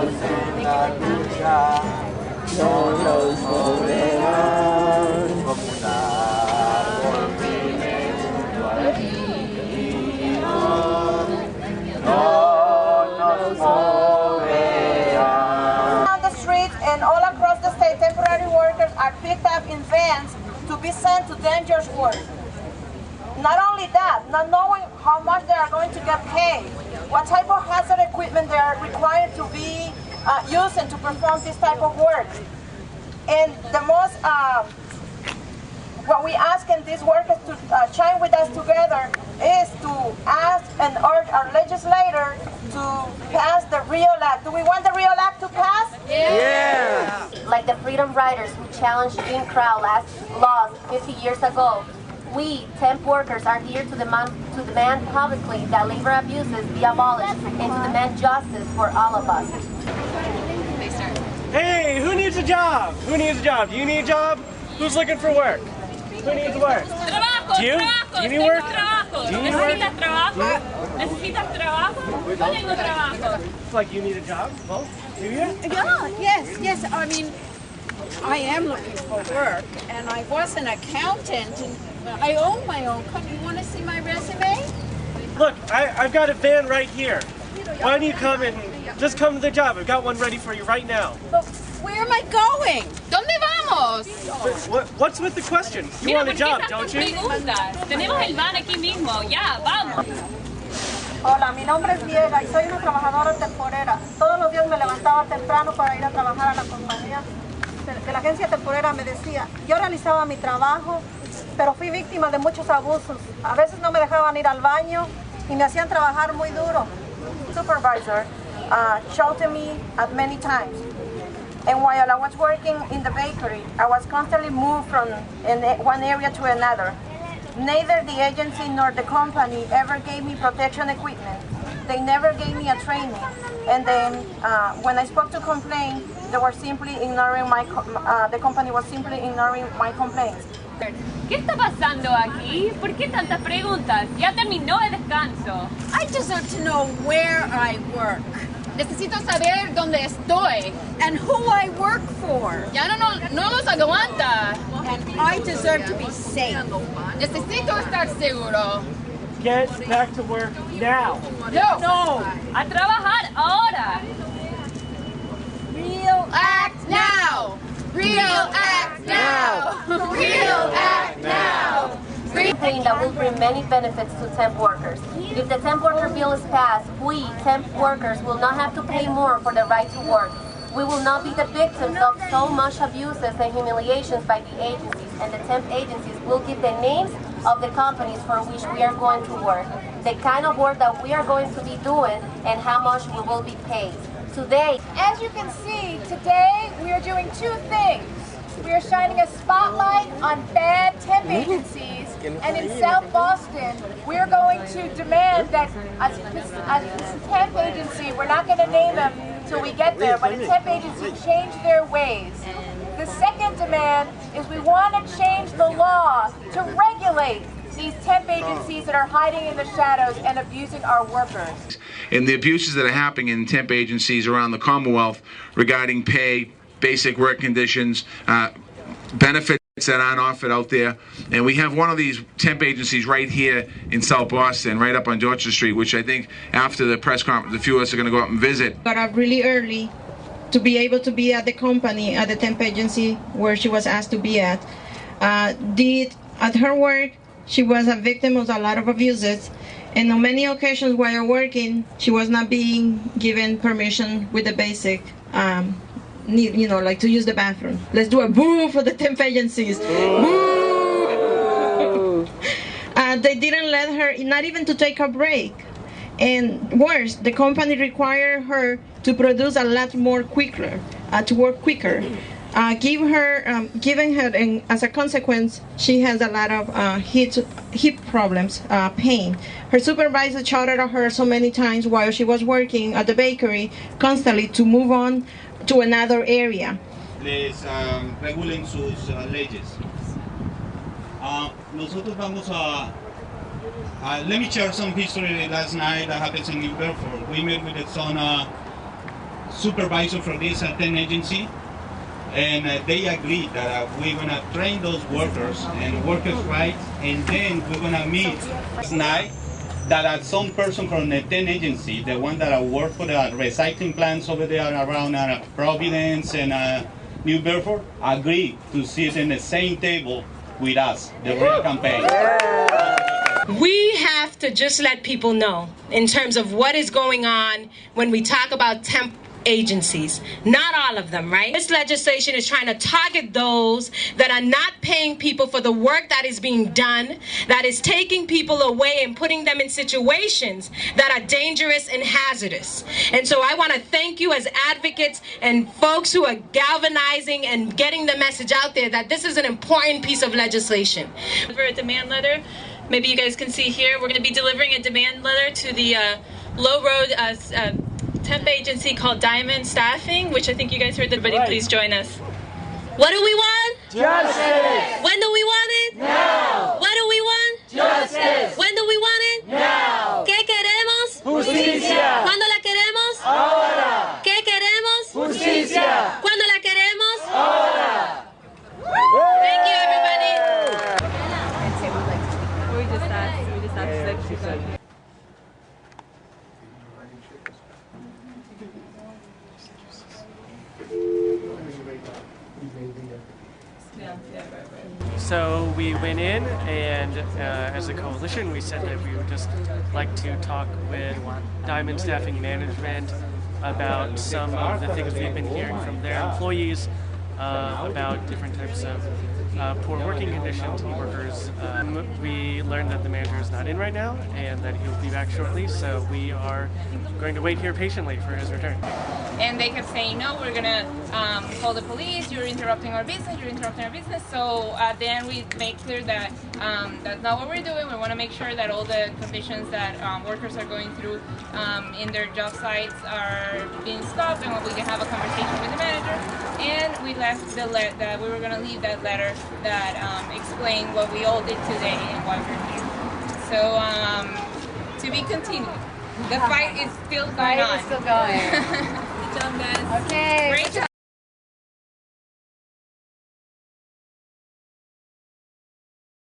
en la lucha, no nos moverán. Como un árbol firme junto al río, no nos moverán. On the street and all across the state, temporary workers are picked up in vans to be sent to dangerous work. Not only that, not knowing how much they are going to get paid, what type of hazard equipment they are required to be using to perform this type of work. And the most, what we ask in these workers to chime with us together is to ask and urge our legislator to pass the REAL Act. Do we want the REAL Act to pass? Yeah. Like the freedom riders who challenged Jim Crow laws 50 years ago, we, temp workers, are here to demand publicly that labor abuses be abolished and to demand justice for all of us. Hey, who needs a job? Who needs a job? Do you need a job? Who's looking for work? Who needs work? Trabajo, Do you? trabajo, Do you need work? trabajo. Do you need work? ¿Necesitas trabajo? ¿Necesitas trabajo? Yo tengo trabajo. It's like you need a job? Well, do you? Yeah, yes. I mean, I am looking for work, and I was an accountant, and I own my own company. You want to see my resume? Look, I've got a van right here. Why don't you come and just come to the job? I've got one ready for you right now. But where am I going? ¿Dónde vamos? What's with the question? You Mira, want a ¿por qué job, tantas don't you? preguntas? Tenemos el van aquí mismo. Ya, vamos. Hola, mi nombre es Diego y soy una trabajadora temporera. Todos los días me levantaba temprano para ir a trabajar a la compañía. De la agencia temporera me decía, yo realizaba mi trabajo, pero fui víctima de muchos abusos. A veces no me dejaban ir al baño y me hacían trabajar muy duro. Supervisor shouted me at many times. And while I was working in the bakery, I was constantly moved from one area to another. Neither the agency nor the company ever gave me protection equipment. They never gave me a training. And then when I spoke to complain, they were simply ignoring the company was simply ignoring my complaints. ¿Qué está pasando aquí? ¿Por qué tantas preguntas? Ya terminó el descanso. I deserve to know where I work Necesito saber dónde estoy. and who I work for, Ya no los aguanta. and I deserve to be safe. Necesito estar seguro. Get back to work now. No. A trabajar ahora. Real Act now. Real act now. Real act now. Something that will bring many benefits to temp workers. If the temp worker bill is passed, we, temp workers, will not have to pay more for the right to work. We will not be the victims of so much abuses and humiliations by the agencies, and the temp agencies will give the names of the companies for which we are going to work, the kind of work that we are going to be doing, and how much we will be paid. Today, As you can see, today we are doing two things. We are shining a spotlight on bad temp agencies, and in South Boston, we're going to demand that a temp agency, we're not going to name them till we get there, but a temp agency change their ways. The second demand is we want to change the law to regulate these temp agencies that are hiding in the shadows and abusing our workers. And the abuses that are happening in temp agencies around the Commonwealth regarding pay, basic work conditions, benefits that aren't offered out there. And we have one of these temp agencies right here in South Boston, right up on Dorchester Street, which I think after the press conference, a few of us are going to go up and visit. Got up really early to be able to be at the company, at the temp agency where she was asked to be at. At her work, she was a victim of a lot of abuses. And on many occasions while working, she was not being given permission with the basic need, like to use the bathroom. Let's do a boo for the temp agencies. Boo! They didn't let her, not even to take a break. And worse, the company required her to produce a lot more quicker, to work quicker. Giving her, and as a consequence, she has a lot of hip problems, pain. Her supervisor shouted at her so many times while she was working at the bakery, constantly to move on to another area. Les regulen sus leyes. Nosotros vamos let me share some history last night that happens in New Bedford. We met with the son supervisor from this temp agency, and they agreed that we're gonna train those workers and workers' rights, and then we're gonna meet tonight. That some person from the temp agency, the one that work for the recycling plants over there around Providence and New Bedford, agreed to sit in the same table with us, the real campaign. We have to just let people know in terms of what is going on when we talk about temp agencies. Not all of them, right? This legislation is trying to target those that are not paying people for the work that is being done, that is taking people away and putting them in situations that are dangerous and hazardous. And so I want to thank you as advocates and folks who are galvanizing and getting the message out there that this is an important piece of legislation. For a demand letter, maybe you guys can see here, we're going to be delivering a demand letter to the Low Road temp agency called Diamond Staffing, which I think you guys heard. Everybody, please join us. What do we want? Justice! When do we want it? Now! What do we want? Justice! When do we want it? Now! ¿Qué queremos? Justicia! ¿Cuándo la queremos? Ahora! ¿Qué queremos? Justicia! ¿Cuándo la queremos? Ahora! Thank you, everybody. We just asked. So we went in, and as a coalition, we said that we would just like to talk with Diamond Staffing Management about some of the things we've been hearing from their employees about different types of poor working conditions and workers. We learned that the manager is not in right now and that he'll be back shortly, so we are going to wait here patiently for his return. And they kept saying, no, we're gonna call the police, you're interrupting our business. So then we made clear that that's not what we're doing. We want to make sure that all the conditions that workers are going through in their job sites are being stopped, and we can have a conversation with the manager. And we left that we were going to leave that letter that explained what we all did today and why we're here. So to be continued. The fight is still going on. Good job, guys. Okay. Great job.